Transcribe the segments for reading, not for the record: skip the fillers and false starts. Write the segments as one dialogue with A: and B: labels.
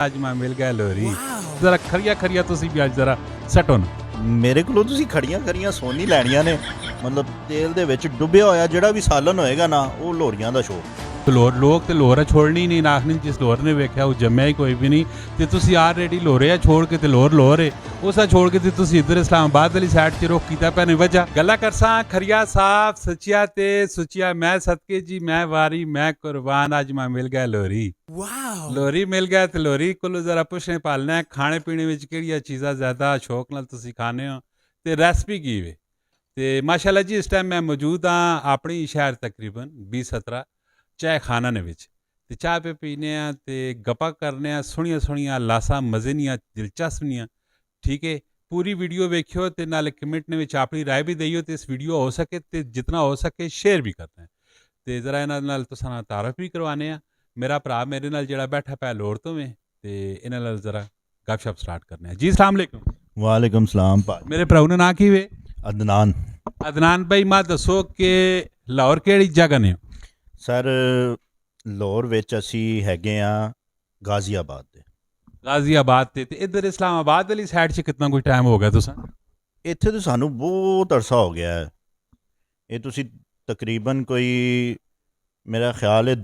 A: ਅੱਜ ਮੈਂ ਮਿਲ ਗਿਆ ਲੋਰੀ ਜ਼ਰਾ ਖਰੀਆ ਖਰੀਆ ਤੁਸੀਂ ਵੀ ਅੱਜ ਜ਼ਰਾ ਸੈਟ ਹੋਣ
B: ਮੇਰੇ ਕੋਲੋਂ ਤੁਸੀਂ ਖੜੀਆਂ ਖਰੀਆਂ ਸੋਨੀ ਲੈਣੀਆਂ ਨੇ ਮਤਲਬ ਤੇਲ ਦੇ ਵਿੱਚ ਡੁੱਬਿਆ ਹੋਇਆ ਜਿਹੜਾ ਵੀ ਸਾਲਨ ਹੋਏਗਾ ਨਾ ਉਹ ਲੋਰੀਆਂ ਦਾ ਸ਼ੌਕ
A: ਲੋਰ ਲੋਕ ਤੇ ਲੋਰਾ ਛੋੜਨੀ ਨਹੀਂ ਨਾਖਨੀ ਜਿਸ ਲੋਰ ਨੇ ਵੇਖਿਆ ਉਹ ਜੰਮਿਆ ਹੀ ਕੋਈ ਵੀ ਨਹੀਂ ਤੇ ਤੁਸੀਂ ਆਲਰੇਡੀ ਲੋਰਿਆ ਛੋੜ ਕੇ ਤੇ ਲੋਰੇ ਉਸਾ ਛੋੜ ਕੇ ਤੇ ਤੁਸੀਂ ਇੱਧਰ ਇਸਲਾਮਾਬਾਦ ਵਾਲੀ ਸਾਈਡ 'ਚ ਰੁਕ ਕੀਤਾ ਪੈਨੇ ਵਜ੍ਹਾ ਗੱਲਾਂ ਕਰਸਾਂ ਖਰੀਆ ਸਾਫ ਸੱਚਿਆ ਤੇ ਸੁੱਚਿਆ ਮੈਂ ਸਦਕੇ ਜੀ ਮੈਂ ਵਾਰੀ ਮੈਂ ਕੁਰਬਾਨ ਅੱਜ ਮੈਂ ਮਿਲ ਗਿਆ ਲੋਰੀ ਲੋਰੀ ਮਿਲ ਗਿਆ ਤੇ ਲੋਰੀ ਕੋਲੋਂ ਜ਼ਰਾ ਪੁੱਛਣੇ ਪਾਲਣਾ ਖਾਣੇ ਪੀਣੇ ਵਿੱਚ ਕਿਹੜੀਆਂ ਚੀਜ਼ਾਂ ਜ਼ਿਆਦਾ ਸ਼ੌਕ ਨਾਲ ਤੁਸੀਂ ਖਾਣੇ ਹੋ ਤੇ ਰੈਸਪੀ ਕੀ ਵੇ ਤੇ ਮਾਸ਼ਾਅੱਲਾ ਜੀ ਇਸ ਟਾਈਮ ਮੈਂ ਮੌਜੂਦ ਹਾਂ ਆਪਣੀ ਸ਼ਹਿਰ ਤਕਰੀਬਨ 20-17 ਚਾਹ ਖਾਨਾ ਨੇ ਵਿੱਚ ਤੇ ਚਾਹ ਪੇ ਪੀਨੇ ਆ ਤੇ ਗੱਪਾਂ ਕਰਨੇ ਆ ਸੋਹਣੀਆਂ ਲਾਸਾਂ ਮਜ਼ੇ ਦੀਆਂ ਦਿਲਚਸਪੀਆਂ ਠੀਕ ਹੈ ਪੂਰੀ ਵੀਡੀਓ ਵੇਖਿਓ ਤੇ ਨਾਲ ਕਮੈਂਟ ਨੇ ਵਿੱਚ ਆਪਣੀ ਰਾਏ ਵੀ ਦਈਓ ਤੇ ਇਸ ਵੀਡੀਓ ਹੋ ਸਕੇ ਤੇ ਜਿੰਨਾ ਹੋ ਸਕੇ ਸ਼ੇਅਰ ਵੀ ਕਰਨਾ ਤੇ ਜ਼ਰਾ ਇਹਨਾਂ ਨਾਲ ਤੁਸਾਂ ਨਾਲ ਤਾਰਫ ਵੀ ਕਰਵਾਨੇ ਆ ਮੇਰਾ ਭਰਾ ਮੇਰੇ ਨਾਲ ਜਿਹੜਾ ਬੈਠਾ ਪਿਆ ਲੋੜ ਤੋਂ ਵੇ ਤੇ ਇਹਨਾਂ ਨਾਲ ਜ਼ਰਾ ਗੱਪਸ਼ਪ ਸਟਾਰਟ ਕਰਨੇ ਆ ਜੀ ਅਸਲਾਮ ਵਾਲੇਕੁਮ
B: ਵਾਲੇਕੁਮ ਸਲਾਮ ਭਾਈ
A: ਮੇਰੇ ਭਰਾ ਦਾ ਨਾਂ ਕੀ ਵੇ
B: ਅਦਨਾਨ
A: ਭਾਈ ਮਾਂ ਦੱਸੋ ਕਿ ਲਾਹੌਰ ਕਿਹੜੀ ਜਗ੍ਹਾ ਨੇ
B: ਸਰ ਲਾਹੌਰ ਵਿੱਚ ਅਸੀਂ ਹੈਗੇ ਆ ਗਾਜ਼ੀਆਬਾਦ
A: ਤੇ ਇੱਧਰ ਇਸਲਾਮਾਬਾਦ ਵਾਲੀ ਸਾਈਡ 'ਚ ਕਿੰਨਾ ਕੋਈ ਟਾਈਮ ਹੋ ਗਿਆ ਤੁਸਾਂ
B: ਇੱਥੇ ਤਾਂ ਸਾਨੂੰ ਬਹੁਤ ਅਰਸਾ ਹੋ ਗਿਆ ਹੈ ਇਹ ਤੁਸੀਂ ਤਕਰੀਬਨ ਕੋਈ ਮੇਰਾ ਖਿਆਲ ਹੈ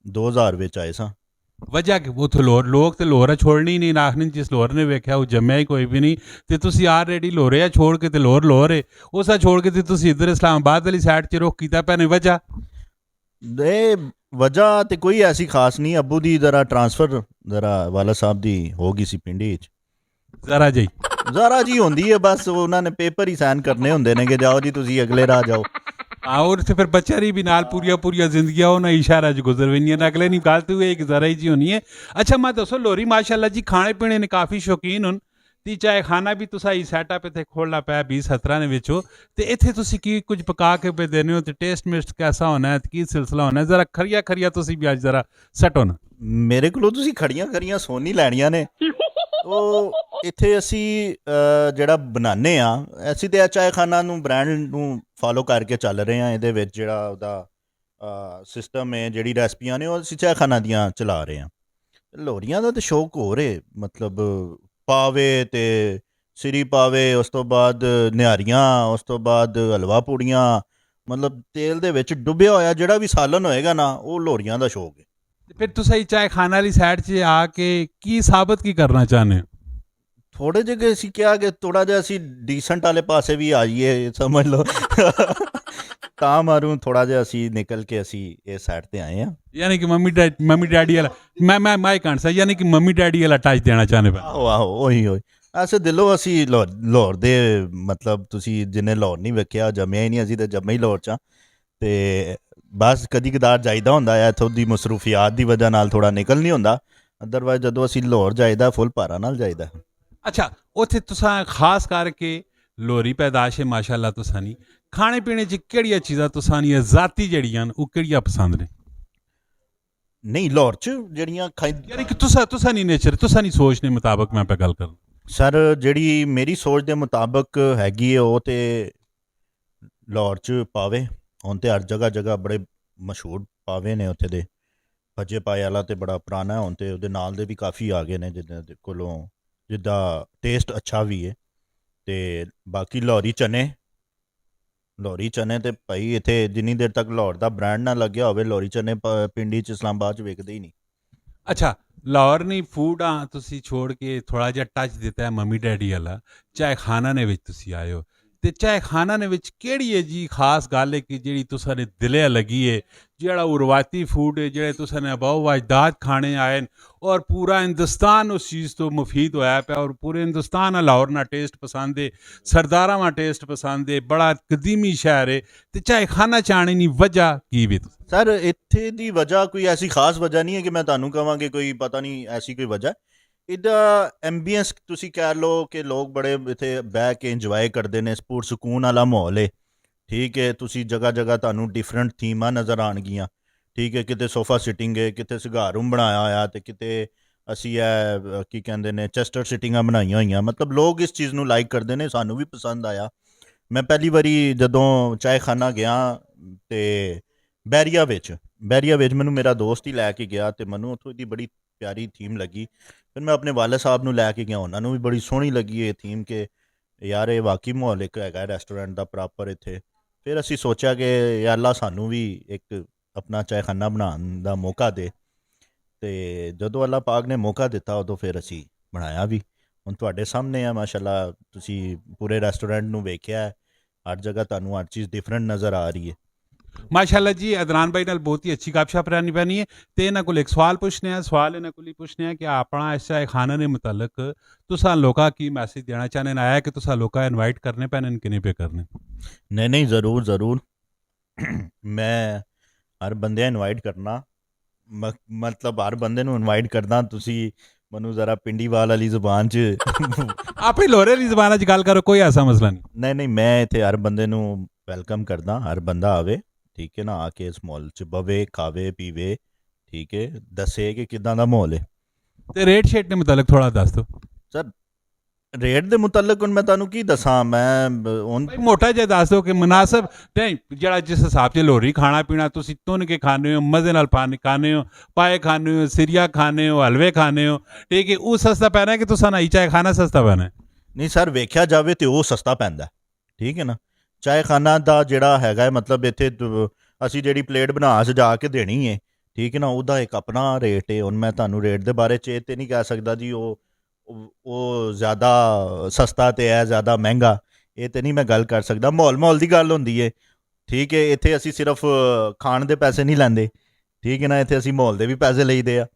B: 2000 ਵਿੱਚ ਆਏ ਸਾਂ
A: ਵਜ੍ਹਾ ਕਿ ਉੱਥੇ ਲੋਕ ਤੇ ਲੋਰਾ ਛੋੜਨੀ ਨਹੀਂ ਨਾਖਨੀ ਜਿਸ ਲੋਰ ਨੇ ਵੇਖਿਆ ਉਹ ਜੰਮਿਆ ਹੀ ਕੋਈ ਵੀ ਨਹੀਂ ਤੇ ਤੁਸੀਂ ਆਲਰੇਡੀ ਲੋਰਿਆ ਛੋੜ ਕੇ ਤੇ ਲੋਰੇ ਉਸਾ ਛੋੜ ਕੇ ਤੇ ਤੁਸੀਂ ਇੱਧਰ ਇਸਲਾਮਾਬਾਦ ਵਾਲੀ ਸਾਈਡ 'ਚ ਰੁਕ ਕੀਤਾ ਪੈਨੇ ਵਜ੍ਹਾ
B: ਇਹ ਵਜ੍ਹਾ ਤੇ ਕੋਈ ਐਸੀ ਖਾਸ ਨਹੀਂ ਅੱਬੂ ਦੀ ਟਰਾਂਸਫਰ ਵਾਲਾ ਸਾਹਿਬ ਦੀ ਹੋ ਗਈ ਸੀ ਪਿੰਡੀ 'ਚ
A: ਜ਼ਰਾ ਜੀ
B: ਹੁੰਦੀ ਹੈ ਬਸ ਉਹਨਾਂ ਨੇ ਪੇਪਰ ਹੀ ਸਾਈਨ ਕਰਨੇ ਹੁੰਦੇ ਨੇ ਕਿ ਜਾਓ ਜੀ ਤੁਸੀਂ ਅਗਲੇ ਰਾਹ ਜਾਓ
A: और फिर बच्चा री भी नाल पूरिया जिंदगी ना इशारा च गुजर वेंदियां ने अगले नहीं गलत हुए एक जरा ही जी होनी है अच्छा मैं दसो लोरी माशाल्लाह जी खाने पीने ने काफ़ी शौकीन हुन ती चाहे खाना भी तुसा ही सैटअप इत्थे खोलना पाया 20-17 ने विचो ते इत्थे तुसी की कुछ पका के पे देने हो ते टेस्ट मिस्ट कैसा होना है की सिलसिला होना है जरा खरिया तुसी भी अज जरा सैट होना
B: मेरे कोलों तुसी खड़ियां सोनी लैनियां ने ਉਹ ਇੱਥੇ ਅਸੀਂ ਜਿਹੜਾ ਬਣਾਉਂਦੇ ਆ ਅਸੀਂ ਤਾਂ ਚਾਹ ਖਾਨਾ ਨੂੰ ਬ੍ਰਾਂਡ ਨੂੰ ਫਾਲੋ ਕਰਕੇ ਚੱਲ ਰਹੇ ਹਾਂ ਇਹਦੇ ਵਿੱਚ ਜਿਹੜਾ ਉਹਦਾ ਸਿਸਟਮ ਹੈ ਜਿਹੜੀ ਰੈਸਪੀਆਂ ਨੇ ਉਹ ਅਸੀਂ ਚਾਹ ਖਾਨਾ ਦੀਆਂ ਚਲਾ ਰਹੇ ਹਾਂ ਲੋਰੀਆਂ ਦਾ ਤਾਂ ਸ਼ੌਕ ਹੋ ਰਿਹਾ ਮਤਲਬ ਪਾਵੇ ਤੇ ਸਿਰੀ ਪਾਵੇ ਉਸ ਤੋਂ ਬਾਅਦ ਨਿਹਾਰੀਆਂ ਉਸ ਤੋਂ ਬਾਅਦ ਹਲਵਾ ਪੂੜੀਆਂ ਮਤਲਬ ਤੇਲ ਦੇ ਵਿੱਚ ਡੁੱਬਿਆ ਹੋਇਆ ਜਿਹੜਾ ਵੀ ਸਾਲਨ ਹੋਏਗਾ ਨਾ ਉਹ ਲੋਰੀਆਂ ਦਾ ਸ਼ੌਕ ਹੈ
A: फिर तुसा चाय खाना वाली साइड से आके की साबित की करना चाहने
B: थोड़े जगह असी क्या कि थोड़ा जिहा असी डिसेंट वाले पासे भी आ जाइए समझ लो ਤਾਂ ਮਾਰੂ ਥੋੜਾ ਜਿਹਾ ਅਸੀਂ ਨਿਕਲ ਕੇ ਅਸੀਂ ਇਸ ਸਾਈਡ ਤੇ ਆਏ ਆ
A: ਯਾਨੀ ਕਿ ਮੰਮੀ ਡੈਡੀ ਵਾਲਾ ਮੈਂ ਕਹਾਂ ਯਾਨੀ ਕਿ ਮੰਮੀ ਡੈਡੀ ਵਾਲਾ ਟੱਚ ਦੇਣਾ ਚਾਹਨੇ ਪਾ
B: ਆਹੋ ਉਹੀ ਐਸੇ ਦਿਲੋਂ ਅਸੀਂ ਲਾਹੌਰ ਦੇ ਮਤਲਬ ਤੁਸੀਂ ਜਿੰਨੇ ਲਾਹੌਰ ਨਹੀਂ ਵੇਖਿਆ ਜੰਮਿਆ ਹੀ ਨਹੀਂ ਅਸੀਂ ਤਾਂ ਜੰਮੇ ਹੀ ਲਾਹੌਰ 'ਚ ਤੇ ਬਸ ਕਦੀ ਕਦਾਰ ਜਾਈਦਾ ਹੁੰਦਾ ਹੈ ਇੱਥੋਂ ਦੀ ਮਸਰੂਫੀਆਤ ਦੀ ਵਜ੍ਹਾ ਨਾਲ ਥੋੜਾ ਨਿਕਲ ਨਹੀਂ ਹੁੰਦਾ ਅਦਰਵਾਈਜ਼ ਜਦੋਂ ਅਸੀਂ ਲਾਹੌਰ ਜਾਈਦਾ ਫੁੱਲ ਭਾਰਾ ਨਾਲ ਜਾਈਦਾ
A: ਅੱਛਾ ਉੱਥੇ ਤੁਸੀਂ ਖਾਸ ਕਰਕੇ ਲੋਰੀ ਪੈਦਾਸ਼ ਹੈ ਮਾਸ਼ਾਅੱਲਾ ਤੁਸੀਂ ਨਹੀਂ ਖਾਣੇ ਪੀਣੇ 'ਚ ਕਿਹੜੀਆਂ ਚੀਜ਼ਾਂ ਤੁਸੀਂ ਨਹੀਂ ਜ਼ਾਤੀ ਜਿਹੜੀਆਂ ਉਹ ਕਿਹੜੀਆਂ ਪਸੰਦ ਨੇ
B: ਨਹੀਂ ਲਾਹੌਰ 'ਚ ਜਿਹੜੀਆਂ
A: ਯਾਨੀ ਕਿ ਤੁਸੀਂ ਨਹੀਂ ਨੇਚਰ ਤੁਸੀਂ ਨਹੀਂ ਸੋਚ ਦੇ ਮੁਤਾਬਕ ਮੈਂ ਗੱਲ ਕਰਾਂ
B: ਸਰ ਜਿਹੜੀ ਮੇਰੀ ਸੋਚ ਦੇ ਮੁਤਾਬਕ ਹੈਗੀ ਹੈ ਉਹ ਤੇ ਲਾਹੌਰ 'ਚ ਪਾਵੇ ਹੁਣ ਤੇ ਹਰ ਜਗ੍ਹਾ ਬੜੇ ਮਸ਼ਹੂਰ ਪਾਵੇ ਨੇ ਉੱਥੇ ਦੇ ਭੱਜੇ ਪਾਏ ਵਾਲਾ ਤੇ ਬੜਾ ਪੁਰਾਣਾ ਹੁਣ ਤੇ ਉਹਦੇ ਨਾਲ ਦੇ ਵੀ ਕਾਫੀ ਆ ਗਏ ਨੇ ਜਿੱਦਾਂ ਦੇ ਕੋਲੋਂ ਜਿੱਦਾਂ ਟੇਸਟ ਅੱਛਾ ਵੀ ਹੈ ਤੇ ਬਾਕੀ ਲਾਹੌਰੀ ਚਨੇ ਤੇ ਭਾਈ ਇੱਥੇ ਜਿੰਨੀ ਦੇਰ ਤੱਕ ਲਾਹੌਰ ਦਾ ਬ੍ਰਾਂਡ ਨਾ ਲੱਗਿਆ ਹੋਵੇ ਲਾਹੌਰੀ ਚਨੇ ਪਿੰਡੀ 'ਚ ਇਸਲਾਮਾਬਾਦ 'ਚ ਵੇਖਦੇ ਹੀ ਨਹੀਂ
A: ਅੱਛਾ ਲਾਹੌਰ ਨਹੀਂ ਫੂਡ ਆ ਤੁਸੀਂ ਛੋੜ ਕੇ ਥੋੜਾ ਜਿਹਾ ਟੱਚ ਦਿੱਤਾ ਹੈ ਮੰਮੀ ਡੈਡੀ ਵਾਲਾ ਚਾਹੇ ਖਾਣਾ ਨੇ ਵਿੱਚ ਤੁਸੀਂ ਆਏ ਹੋ ਤੇ ਚਾਹੇ ਖਾਣਾ ਨੇ ਵਿੱਚ ਕਿਹੜੀ ਹੈ ਜੀ ਖਾਸ ਗੱਲ ਹੈ ਕਿ ਜਿਹੜੀ ਤੁਸਾਂ ਨੇ ਦਿਲੇ ਲੱਗੀ ਹੈ ਜਿਹੜਾ ਉਹ ਰਵਾਇਤੀ ਫੂਡ ਹੈ ਜਿਹੜੇ ਤੁਸਾਂ ਨੇ ਅਬਾਓ ਅਜਦਾਦ ਖਾਣੇ ਆਏ ਔਰ ਪੂਰਾ ਹਿੰਦੁਸਤਾਨ ਉਸ ਚੀਜ਼ ਤੋਂ ਮੁਫੀਦ ਹੋਇਆ ਪਿਆ ਔਰ ਪੂਰੇ ਹਿੰਦੁਸਤਾਨ ਨਾਲ ਲਾਹੌਰ ਨਾਲ ਟੇਸਟ ਪਸੰਦ ਹੈ ਸਰਦਾਰਾਂ ਨਾਲ ਟੇਸਟ ਪਸੰਦ ਹੈ ਬੜਾ ਕਦੀਮੀ ਸ਼ਹਿਰ ਹੈ ਤੇ ਚਾਹੇ ਖਾਣਾ ਚਾਹਣੇ ਨਹੀਂ ਵਜ੍ਹਾ ਕੀ ਵੀ
B: ਸਰ ਇੱਥੇ ਦੀ ਵਜ੍ਹਾ ਕੋਈ ਐਸੀ ਖਾਸ ਵਜ੍ਹਾ ਨਹੀਂ ਹੈ ਕਿ ਮੈਂ ਤੁਹਾਨੂੰ ਕਹਾਂਗੇ ਕੋਈ ਪਤਾ ਨਹੀਂ ਐਸੀ ਕੋਈ ਵਜ੍ਹਾ ਇਹਦਾ ਐਂਬੀਐਂਸ ਤੁਸੀਂ ਕਹਿ ਲਓ ਕਿ ਲੋਕ ਬੜੇ ਇੱਥੇ ਬਹਿ ਕੇ ਇੰਜੋਏ ਕਰਦੇ ਨੇ ਪੂਰ ਸਕੂਨ ਵਾਲਾ ਮਾਹੌਲ ਹੈ ਠੀਕ ਹੈ ਤੁਸੀਂ ਜਗ੍ਹਾ ਤੁਹਾਨੂੰ ਡਿਫਰੈਂਟ ਥੀਮਾਂ ਨਜ਼ਰ ਆਉਣਗੀਆਂ ਠੀਕ ਹੈ ਕਿਤੇ ਸੋਫਾ ਸਿਟਿੰਗ ਹੈ ਕਿਤੇ ਸਿਗਾਰ ਰੂਮ ਬਣਾਇਆ ਹੋਇਆ ਤੇ ਕਿਤੇ ਅਸੀਂ ਇਹ ਕੀ ਕਹਿੰਦੇ ਨੇ ਚੈਸਟਰ ਸਿਟਿੰਗਾਂ ਬਣਾਈਆਂ ਹੋਈਆਂ ਮਤਲਬ ਲੋਕ ਇਸ ਚੀਜ਼ ਨੂੰ ਲਾਈਕ ਕਰਦੇ ਨੇ ਸਾਨੂੰ ਵੀ ਪਸੰਦ ਆਇਆ ਮੈਂ ਪਹਿਲੀ ਵਾਰੀ ਜਦੋਂ ਚਾਹ ਖਾਨਾ ਗਿਆ ਤੇ ਬੈਰੀਆ ਵਿੱਚ ਮੈਨੂੰ ਮੇਰਾ ਦੋਸਤ ਹੀ ਲੈ ਕੇ ਗਿਆ ਤੇ ਮੈਨੂੰ ਉੱਥੋਂ ਦੀ ਬੜੀ ਪਿਆਰੀ ਥੀਮ ਲੱਗੀ। ਫਿਰ ਮੈਂ ਆਪਣੇ ਵਾਲੇ ਸਾਹਿਬ ਨੂੰ ਲੈ ਕੇ ਗਿਆ, ਉਹਨਾਂ ਨੂੰ ਵੀ ਬੜੀ ਸੋਹਣੀ ਲੱਗੀ ਇਹ ਥੀਮ ਕਿ ਯਾਰ ਇਹ ਵਾਕਈ ਮਾਹੌਲ ਇੱਕ ਹੈਗਾ ਰੈਸਟੋਰੈਂਟ ਦਾ ਪ੍ਰੋਪਰ ਇੱਥੇ। ਫਿਰ ਅਸੀਂ ਸੋਚਿਆ ਕਿ ਯਾ ਅੱਲਾ ਸਾਨੂੰ ਵੀ ਇੱਕ ਆਪਣਾ ਚਾਇਖਾਨਾ ਬਣਾਉਣ ਦਾ ਮੌਕਾ ਦੇ, ਅਤੇ ਜਦੋਂ ਅੱਲਾ ਪਾਕ ਨੇ ਮੌਕਾ ਦਿੱਤਾ ਉਦੋਂ ਫਿਰ ਅਸੀਂ ਬਣਾਇਆ ਵੀ। ਹੁਣ ਤੁਹਾਡੇ ਸਾਹਮਣੇ ਆ ਮਾਸ਼ਾਅੱਲਾ, ਤੁਸੀਂ ਪੂਰੇ ਰੈਸਟੋਰੈਂਟ ਨੂੰ ਵੇਖਿਆ, ਹਰ ਜਗ੍ਹਾ ਤੁਹਾਨੂੰ ਹਰ ਚੀਜ਼ ਡਿਫਰੈਂਟ ਨਜ਼ਰ ਆ ਰਹੀ ਹੈ।
A: ਮਾਸ਼ਾਅੱਲਾ ਜੀ, ਅਦਨਾਨ ਭਾਈ ਨਾਲ ਬਹੁਤ ਹੀ ਅੱਛੀ ਗੱਪਸ਼ਪ ਰਹਿਣੀ ਪੈਣੀ ਹੈ। ਤੇ ਇਹਨਾਂ ਕੋਲ ਇੱਕ ਸਵਾਲ ਪੁੱਛਣੇ ਆ, ਸਵਾਲ ਇਹਨਾਂ ਕੋਲ ਹੀ ਪੁੱਛਣੇ ਆ ਕਿ ਆਪਣਾ ਇਸ ਚਾਇਖਾਨਾ ਦੇ ਮੁਤਲਕ ਤੁਸਾਂ ਲੋਕਾਂ ਕੀ ਮੈसेज देना चाहने आया कि तुसा लोका इनवाइट करने पैने कि नहीं पे करने?
B: नहीं ज़रूर ज़रूर मैं हर बंदे इनवाइट करना, मतलब हर बंदे ਨੂੰ ਇਨਵਾਈਟ ਕਰਦਾ। ਤੁਸੀਂ ਮੈਨੂੰ ਜ਼ਰਾ ਪਿੰਡੀਵਾਲ ਵਾਲੀ ਜ਼ੁਬਾਨ 'ਚ
A: ਆਪੇ ਲੋਰੇ ਦੀ ਜ਼ੁਬਾਨ 'ਚ ਗੱਲ ਕਰੋ, ਕੋਈ ਐਸਾ ਮਸਲਾ ਨਹੀਂ।
B: ਨਹੀਂ ਮੈਂ ਇੱਥੇ ਹਰ ਬੰਦੇ ਨੂੰ ਵੈਲਕਮ ਕਰਦਾ, ਹਰ ਬੰਦਾ ਆਵੇ, ਠੀਕ ਹੈ ਨਾ, ਆ ਕੇ ਇਸ ਮਾਹੌਲ 'ਚ ਬਵੇ, ਖਾਵੇ, ਪੀਵੇ, ਠੀਕ ਹੈ, ਦੱਸੇ ਕਿ ਕਿੱਦਾਂ ਦਾ ਮਾਹੌਲ ਹੈ।
A: ਤੇ ਰੇਟ ਸ਼ੇਟ ਦੇ ਮੁਤਲਕ ਥੋੜਾ ਦੱਸ ਦਿਓ
B: ਸਰ। ਰੇਟ ਦੇ ਮੁਤਲਕ ਹੁਣ ਮੈਂ ਤੁਹਾਨੂੰ ਕੀ ਦੱਸਾਂ, ਮੈਂ ਹੁਣ
A: ਭਾਈ ਮੋਟਾ ਜਿਹਾ ਦੱਸ ਦਿਓ ਕਿ ਮੁਨਾਸਬ ਨਹੀਂ, ਜਿਹੜਾ ਜਿਸ ਹਿਸਾਬ 'ਚ ਲੋਰੀ ਖਾਣਾ ਪੀਣਾ ਤੁਸੀਂ ਤੁੰਨ ਕੇ ਖਾਣੇ ਹੋ, ਮਜ਼ੇ ਨਾਲ ਪਾਣੀ ਖਾਣੇ ਹੋ, ਪਾਏ ਖਾਣੇ ਹੋ, ਸਿਰਿਆ ਖਾਣੇ ਹੋ, ਹਲਵੇ ਖਾਣੇ ਹੋ, ਠੀਕ ਹੈ, ਉਹ ਸਸਤਾ ਪੈਣਾ ਕਿ ਤੁਸਾਂ ਨਹੀਂ ਚਾਇਖਾਨਾ ਸਸਤਾ ਪੈਣਾ?
B: ਨਹੀਂ ਸਰ, ਵੇਖਿਆ ਜਾਵੇ ਤੇ ਉਹ ਸਸਤਾ ਪੈਂਦਾ, ਠੀਕ ਹੈ ਨਾ। ਚਾਇਖਾਨਾ ਦਾ ਜਿਹੜਾ ਹੈਗਾ ਮਤਲਬ ਇੱਥੇ ਅਸੀਂ ਜਿਹੜੀ ਪਲੇਟ ਬਣਾ ਸਜਾ ਕੇ ਦੇਣੀ ਹੈ, ਠੀਕ ਹੈ ਨਾ, ਉਹਦਾ ਇੱਕ ਆਪਣਾ ਰੇਟ ਹੈ। ਹੁਣ ਮੈਂ ਤੁਹਾਨੂੰ ਰੇਟ ਦੇ ਬਾਰੇ 'ਚ ਇਹ ਤਾਂ ਨਹੀਂ ਕਹਿ ਸਕਦਾ ਜੀ ਉਹ ਜ਼ਿਆਦਾ ਸਸਤਾ ਤੇ ਹੈ, ਜ਼ਿਆਦਾ ਮਹਿੰਗਾ, ਇਹ ਤਾਂ ਨਹੀਂ ਮੈਂ ਗੱਲ ਕਰ ਸਕਦਾ। ਮਾਹੌਲ ਦੀ ਗੱਲ ਹੁੰਦੀ ਹੈ, ਠੀਕ ਹੈ। ਇੱਥੇ ਅਸੀਂ ਸਿਰਫ ਖਾਣ ਦੇ ਪੈਸੇ ਨਹੀਂ ਲੈਂਦੇ, ਠੀਕ ਹੈ ਨਾ, ਇੱਥੇ ਅਸੀਂ ਮਾਹੌਲ ਦੇ ਵੀ ਪੈਸੇ ਲਈਦੇ ਆ।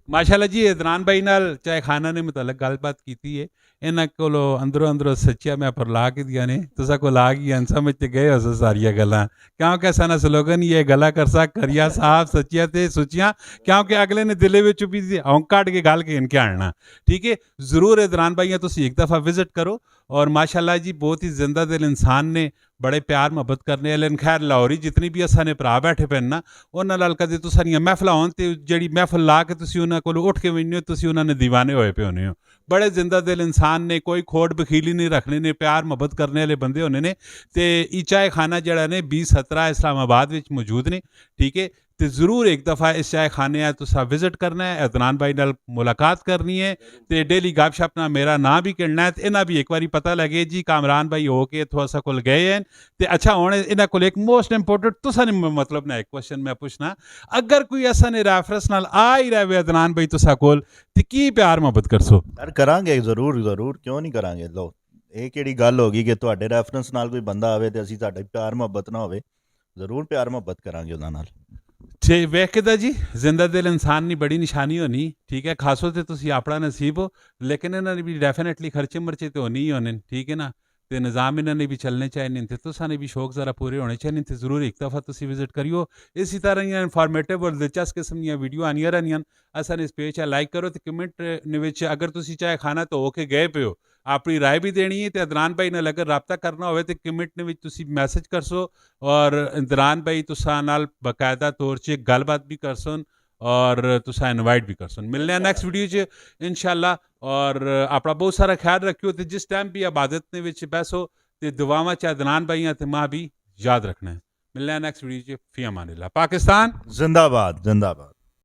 A: ਮਾਸ਼ਾਅੱਲਾ ਜੀ, ਅਦਨਾਨ ਭਾਈ ਨਾਲ ਚਾਇਖਾਨਾ ਦੇ ਮੁਤਲਕ ਗੱਲਬਾਤ ਕੀਤੀ ਹੈ। ਇਹਨਾਂ ਕੋਲੋਂ ਅੰਦਰੋਂ ਸੱਚੀਆਂ ਮੈਂ ਪਰਲਾ ਕੇ ਦੀਆਂ ਨੇ, ਤੁਸਾਂ ਕੋਲ ਆ ਗਈਆਂ ਸਮਝ ਤੇ ਗਏ ਹੋ ਸਾਰੀਆਂ ਗੱਲਾਂ, ਕਿਉਂਕਿ ਸਾਡਾ ਸਲੋਗਨ ਹੀ ਇਹ ਗੱਲਾਂ ਕਰਸਾ ਕਰੀਆ ਸਾਫ ਸੱਚੀਆਂ ਤੇ ਸੁੱਚੀਆਂ, ਕਿਉਂਕਿ ਅਗਲੇ ਨੇ ਦਿਲ ਵਿੱਚ ਵੀ ਔਂਕ ਕੱਢ ਕੇ ਗੱਲ ਕੇ ਇਨਕੇ ਆਣਾ, ਠੀਕ है। ज़रूर अदनान भाई तुसी एक दफ़ा विजिट करो। और माशाल्लाह जी बहुत ही जिंदा दिल इंसान ने, बड़े प्यार मुहब्बत करने वाले। खैर लाहौरी जितनी भी असां ने भरा बैठे पे ना, उन्हां नाल कदे तुसां महफिलां होण ते जिहड़ी महफिल ला के तुसी उन्हां कोल उठ के वेंदे हो, तुसी उन्हां ने दीवाने होए पे होने हो। बड़े जिंदा दिल इंसान ने, कोई खोट बखीली नहीं रखने ने, प्यार मुहब्बत करने वाले बंदे होने ने। ते ई चायखाना जिहड़ा ने 2017 इस्लामाबाद विच मौजूद ने, ठीक है। तो ज़रूर एक दफ़ा इस चायखाने तुसा विजिट करना है, अदनान भाई नाल मुलाकात करनी है, तो डेली गपशप ना मेरा नाम भी कहना है, तो इन्हें भी एक बार पता लगे जी कामरान भाई हो के इतों असा कोल गए हैं। तो अच्छा हुण इन्हां कोल एक मोस्ट इंपोर्टेंट तुसा ने मतलब ना एक क्वेश्चन मैं पूछना, अगर कोई असा ने रेफरेंस नाल आ ही रहे अदनान भाई तुसा कोल, तो की प्यार मुहब्बत करसो?
B: यार करांगे ज़रूर क्यों नहीं करांगे। लो ਇਹ ਕਿਹੜੀ ਗੱਲ ਹੋ ਗਈ ਕਿ ਤੁਹਾਡੇ ਰੈਫਰੈਂਸ ਨਾਲ ਕੋਈ ਬੰਦਾ ਆਵੇ ਤੇ ਅਸੀਂ ਸਾਡਾ ਪਿਆਰ ਮੁਹੱਬਤ ਨਾ ਹੋਵੇ। ਜ਼ਰੂਰ ਪਿਆਰ ਮੁਹੱਬਤ ਕਰਾਂਗੇ ਉਹਨਾਂ ਨਾਲ।
A: जे वेख के जी जिंदा दिल इंसान की बड़ी निशानी होनी, ठीक है। खासो तो तुसी अपना नसीब हो, लेकिन इन्होंने भी डेफिनेटली खर्चे मर्चे तो होने ही होने, ठीक है ना। तो निज़ाम इन्होंने भी चलने चाहिए, तो तुसाने भी शौक ज़रा पूरे होने चाहिए। तो ज़रूर एक दफ़ा तुसी विजिट करियो। इसी तरह इनफॉर्मेटिव और दिलचस्प किस्म दी वीडियो आनियां रहनियां। असन इस पेज लाइक करो, तो कमेंट अगर तुसी चाहे खाना तो होके गए पे हो, अपनी राय भी देनी है। तो अदनान भाई नाल अगर रबता करना हो तो कमेंट तुसी मैसेज कर सो, और अदनान भाई तुसा नाल बाकायदा तौर से गलबात भी कर सन, और तुसा इनवाइट भी कर सन। मिलने हैं नैक्सट वीडियो च इंशाल्लाह। और अपना बहुत सारा ख्याल रखियो। तो जिस टाइम भी इबादत ने विच बैसो तो दुआवां च अदनान भाई ते मां भी याद रखना है। मिलने हैं नैक्सट वीडियो च। फी अमान अल्लाह। पाकिस्तान
B: जिंदाबाद जिंदाबाद।